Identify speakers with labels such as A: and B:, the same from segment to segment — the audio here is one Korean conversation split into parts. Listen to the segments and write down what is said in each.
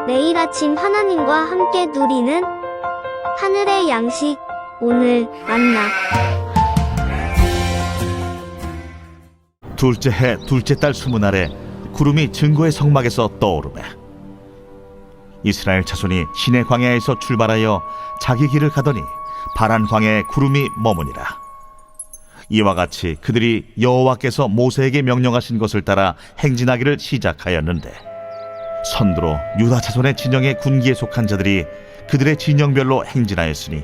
A: 매일 아침 하나님과 함께 누리는 하늘의 양식, 오늘 만나.
B: 둘째 해 둘째 달 20날에 구름이 증거의 성막에서 떠오르매 이스라엘 자손이 시내 광야에서 출발하여 자기 길을 가더니 파란 광야에 구름이 머무니라. 이와 같이 그들이 여호와께서 모세에게 명령하신 것을 따라 행진하기를 시작하였는데, 선두로 유다 자손의 진영의 군기에 속한 자들이 그들의 진영별로 행진하였으니,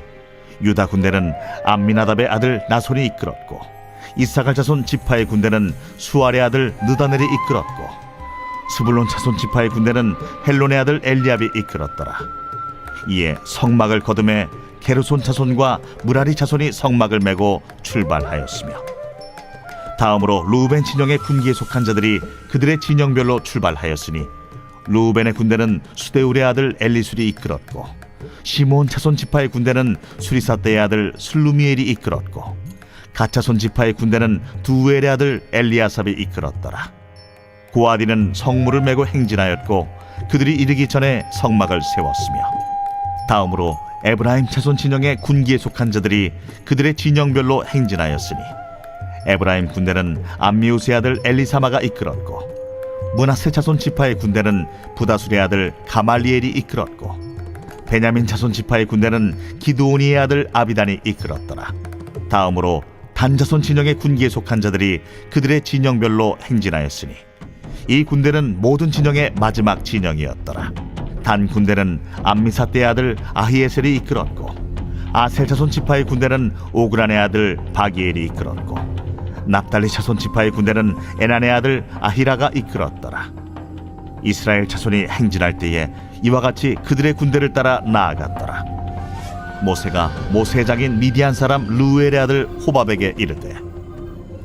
B: 유다 군대는 암미나답의 아들 나손이 이끌었고, 이사갈 자손 지파의 군대는 수알의 아들 느다넬이 이끌었고, 스불론 자손 지파의 군대는 헬론의 아들 엘리압이 이끌었더라. 이에 성막을 거두매 게르손 자손과 무라리 자손이 성막을 메고 출발하였으며, 다음으로 루벤 진영의 군기에 속한 자들이 그들의 진영별로 출발하였으니, 루벤의 군대는 수데울의 아들 엘리술이 이끌었고, 시몬 자손 지파의 군대는 수리사떼의 아들 슬루미엘이 이끌었고, 갓자손 지파의 군대는 두엘의 아들 엘리아삽이 이끌었더라. 고아디는 성물을 메고 행진하였고, 그들이 이르기 전에 성막을 세웠으며, 다음으로 에브라임 자손 진영의 군기에 속한 자들이 그들의 진영별로 행진하였으니, 에브라임 군대는 암미우스의 아들 엘리사마가 이끌었고, 므낫세 자손 지파의 군대는 부다술의 아들 가말리엘이 이끌었고, 베냐민 자손 지파의 군대는 기드오니의 아들 아비단이 이끌었더라. 다음으로 단 자손 진영의 군기에 속한 자들이 그들의 진영별로 행진하였으니, 이 군대는 모든 진영의 마지막 진영이었더라. 단 군대는 암미사떼의 아들 아히에셀이 이끌었고, 아셀 자손 지파의 군대는 오그란의 아들 바기엘이 이끌었고, 납달리 자손 지파의 군대는 에난의 아들 아히라가 이끌었더라. 이스라엘 자손이 행진할 때에 이와 같이 그들의 군대를 따라 나아갔더라. 모세가 모세의 장인 미디안 사람 르우엘의 아들 호밥에게 이르되,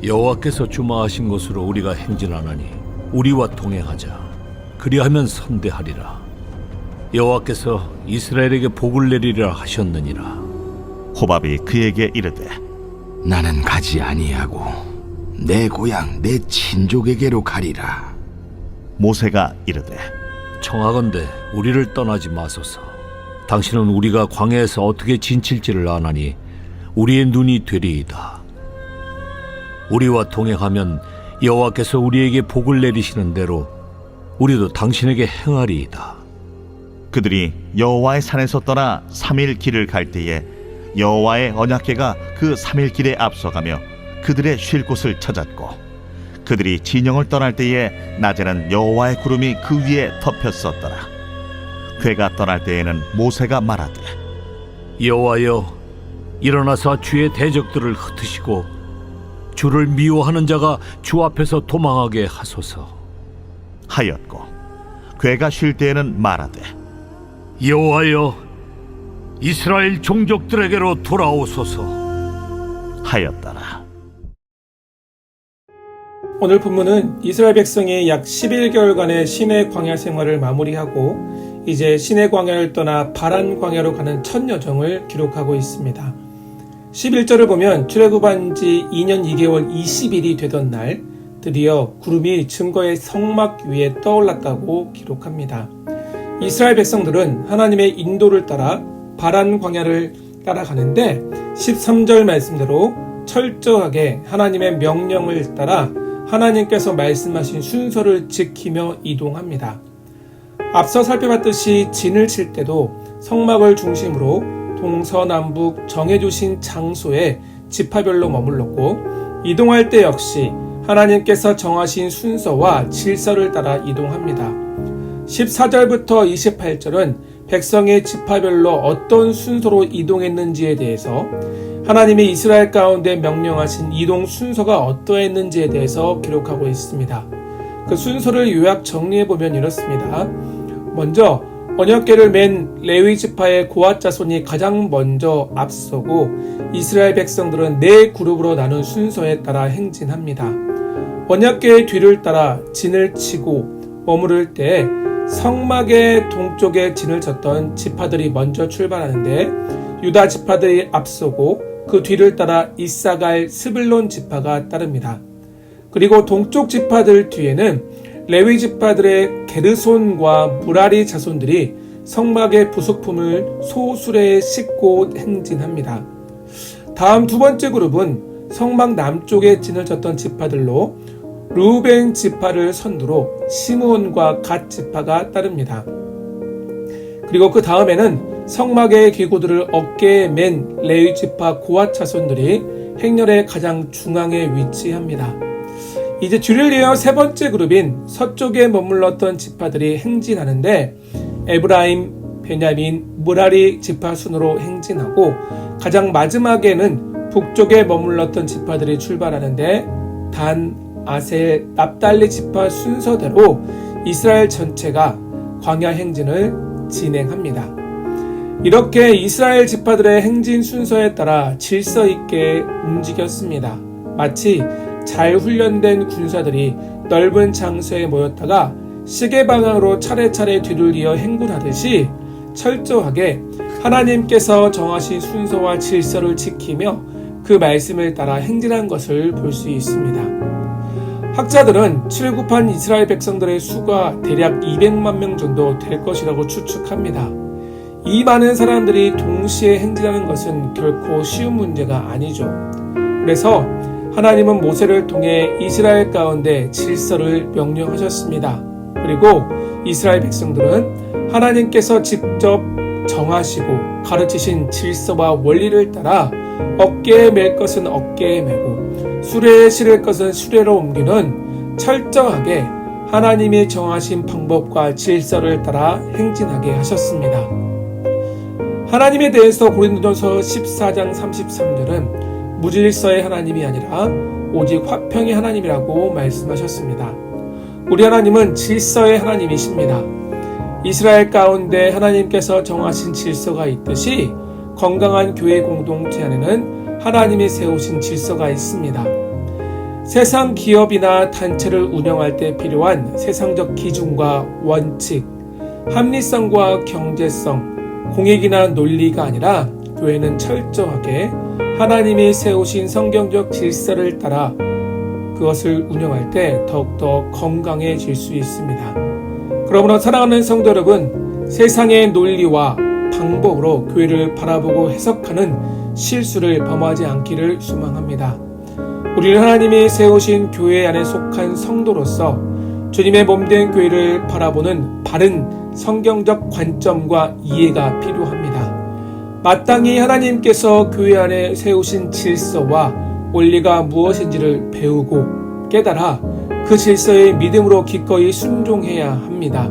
C: 여호와께서 주마하신 곳으로 우리가 행진하나니 우리와 동행하자. 그리하면 선대하리라. 여호와께서 이스라엘에게 복을 내리리라 하셨느니라.
B: 호밥이 그에게 이르되,
D: 나는 가지 아니하고 내 고향 내 친족에게로 가리라.
B: 모세가 이르되,
C: 청하건대 우리를 떠나지 마소서. 당신은 우리가 광야에서 어떻게 진칠지를 아나니 우리의 눈이 되리이다. 우리와 동행하면 여호와께서 우리에게 복을 내리시는 대로 우리도 당신에게 행하리이다.
B: 그들이 여호와의 산에서 떠나 3일 길을 갈 때에 여호와의 언약궤가 그 3일 길에 앞서가며 그들의 쉴 곳을 찾았고, 그들이 진영을 떠날 때에 낮에는 여호와의 구름이 그 위에 덮였었더라. 궤가 떠날 때에는 모세가 말하되,
C: 여호와여, 일어나서 주의 대적들을 흩으시고 주를 미워하는 자가 주 앞에서 도망하게 하소서
B: 하였고, 궤가 쉴 때에는 말하되,
C: 여호와여, 이스라엘 종족들에게로 돌아오소서
B: 하였더라.
E: 오늘 본문은 이스라엘 백성이 약 11개월간의 시내 광야 생활을 마무리하고 이제 시내 광야를 떠나 바란 광야로 가는 첫 여정을 기록하고 있습니다. 11절을 보면 출애굽한 지 2년 2개월 20일이 되던 날 드디어 구름이 증거의 성막 위에 떠올랐다고 기록합니다. 이스라엘 백성들은 하나님의 인도를 따라 바란 광야를 따라가는데 13절 말씀대로 철저하게 하나님의 명령을 따라 하나님께서 말씀하신 순서를 지키며 이동합니다. 앞서 살펴봤듯이 진을 칠 때도 성막을 중심으로 동서남북 정해주신 장소에 지파별로 머물렀고, 이동할 때 역시 하나님께서 정하신 순서와 질서를 따라 이동합니다. 14절부터 28절은 백성의 지파별로 어떤 순서로 이동했는지에 대해서, 하나님이 이스라엘 가운데 명령하신 이동 순서가 어떠했는지에 대해서 기록하고 있습니다. 그 순서를 요약 정리해보면 이렇습니다. 먼저 언약궤를 맨 레위 지파의 고앗 자손이 가장 먼저 앞서고, 이스라엘 백성들은 4그룹으로 나눈 순서에 따라 행진합니다. 언약궤의 뒤를 따라 진을 치고 머무를 때 성막의 동쪽에 진을 쳤던 지파들이 먼저 출발하는데, 유다 지파들이 앞서고 그 뒤를 따라 이사갈 스불론 지파가 따릅니다. 그리고 동쪽 지파들 뒤에는 레위 지파들의 게르손과 무라리 자손들이 성막의 부속품을 소수레에 싣고 행진합니다. 다음 두 번째 그룹은 성막 남쪽에 진을 쳤던 지파들로 르우벤 지파를 선두로 시므온과 갓 지파가 따릅니다. 그리고 그 다음에는 성막의 기구들을 어깨에 맨 레위 지파 고앗 자손들이 행렬의 가장 중앙에 위치합니다. 이제 뒤를 이어 세 번째 그룹인 서쪽에 머물렀던 지파들이 행진하는데 에브라임, 베냐민, 무라리 지파 순으로 행진하고 가장 마지막에는 북쪽에 머물렀던 지파들이 출발하는데 단, 아셀, 납달리 지파 순서대로 이스라엘 전체가 광야 행진을 진행합니다. 이렇게 이스라엘 지파들의 행진 순서에 따라 질서 있게 움직였습니다. 마치 잘 훈련된 군사들이 넓은 장소에 모였다가 시계 방향으로 차례차례 뒤를 이어 행군하듯이 철저하게 하나님께서 정하신 순서와 질서를 지키며 그 말씀을 따라 행진한 것을 볼 수 있습니다. 학자들은 출애굽한 이스라엘 백성들의 수가 대략 200만 명 정도 될 것이라고 추측합니다. 이 많은 사람들이 동시에 행진하는 것은 결코 쉬운 문제가 아니죠. 그래서 하나님은 모세를 통해 이스라엘 가운데 질서를 명령하셨습니다. 그리고 이스라엘 백성들은 하나님께서 직접 정하시고 가르치신 질서와 원리를 따라 어깨에 맬 것은 어깨에 메고 수레에 실을 것은 수레로 옮기는 철저하게 하나님이 정하신 방법과 질서를 따라 행진하게 하셨습니다. 하나님에 대해서 고린도전서 14장 33절은 무질서의 하나님이 아니라 오직 화평의 하나님이라고 말씀하셨습니다. 우리 하나님은 질서의 하나님이십니다. 이스라엘 가운데 하나님께서 정하신 질서가 있듯이 건강한 교회 공동체 안에는 하나님이 세우신 질서가 있습니다. 세상 기업이나 단체를 운영할 때 필요한 세상적 기준과 원칙, 합리성과 경제성, 공익이나 논리가 아니라 교회는 철저하게 하나님이 세우신 성경적 질서를 따라 그것을 운영할 때 더욱더 건강해질 수 있습니다. 그러므로 사랑하는 성도 여러분, 세상의 논리와 방법으로 교회를 바라보고 해석하는 실수를 범하지 않기를 소망합니다. 우리는 하나님이 세우신 교회 안에 속한 성도로서 주님의 몸된 교회를 바라보는 바른 성경적 관점과 이해가 필요합니다. 마땅히 하나님께서 교회 안에 세우신 질서와 원리가 무엇인지를 배우고 깨달아 그 질서에 믿음으로 기꺼이 순종해야 합니다.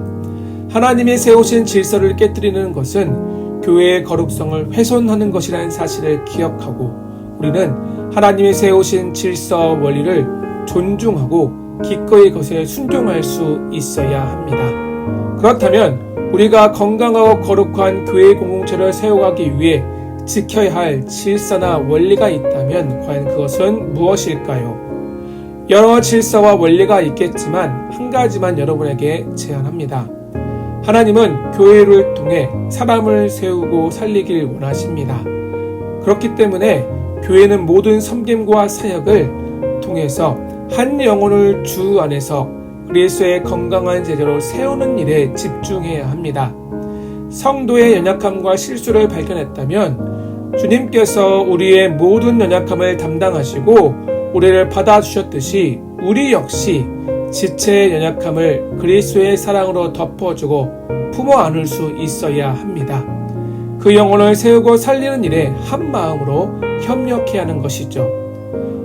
E: 하나님이 세우신 질서를 깨뜨리는 것은 교회의 거룩성을 훼손하는 것이라는 사실을 기억하고 우리는 하나님이 세우신 질서 원리를 존중하고 기꺼이 그것에 순종할 수 있어야 합니다. 그렇다면 우리가 건강하고 거룩한 교회 공동체를 세워가기 위해 지켜야 할 질서나 원리가 있다면 과연 그것은 무엇일까요? 여러 질서와 원리가 있겠지만 한 가지만 여러분에게 제안합니다. 하나님은 교회를 통해 사람을 세우고 살리길 원하십니다. 그렇기 때문에 교회는 모든 섬김과 사역을 통해서 한 영혼을 주 안에서 그리스도의 건강한 제자로 세우는 일에 집중해야 합니다. 성도의 연약함과 실수를 발견했다면 주님께서 우리의 모든 연약함을 담당하시고 우리를 받아주셨듯이 우리 역시 지체의 연약함을 그리스도의 사랑으로 덮어주고 품어 안을 수 있어야 합니다. 그 영혼을 세우고 살리는 일에 한 마음으로 협력해야 하는 것이죠.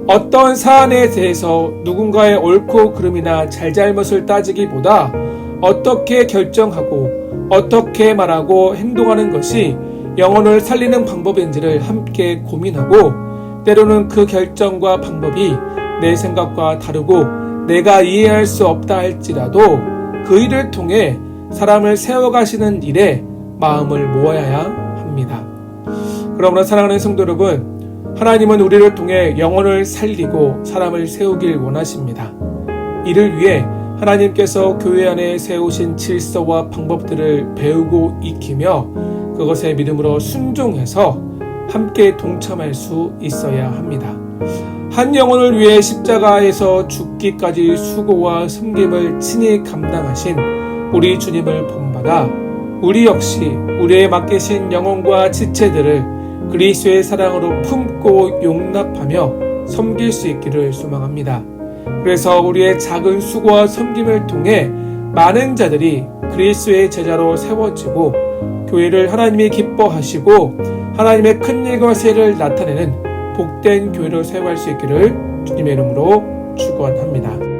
E: 어떤 사안에 대해서 누군가의 옳고 그름이나 잘잘못을 따지기보다 어떻게 결정하고 어떻게 말하고 행동하는 것이 영혼을 살리는 방법인지를 함께 고민하고 때로는 그 결정과 방법이 내 생각과 다르고 내가 이해할 수 없다 할지라도 그 일을 통해 사람을 세워가시는 일에 마음을 모아야 합니다. 그러므로 사랑하는 성도 여러분, 하나님은 우리를 통해 영혼을 살리고 사람을 세우길 원하십니다. 이를 위해 하나님께서 교회 안에 세우신 질서와 방법들을 배우고 익히며 그것에 믿음으로 순종해서 함께 동참할 수 있어야 합니다. 한 영혼을 위해 십자가에서 죽기까지 수고와 섬김을 친히 감당하신 우리 주님을 본받아 우리 역시 우리의 맡기신 영혼과 지체들을 그리스도의 사랑으로 품고 용납하며 섬길 수 있기를 소망합니다. 그래서 우리의 작은 수고와 섬김을 통해 많은 자들이 그리스도의 제자로 세워지고 교회를 하나님이 기뻐하시고 하나님의 큰 일과 세를 나타내는 복된 교회로 세워갈 수 있기를 주님의 이름으로 축원합니다.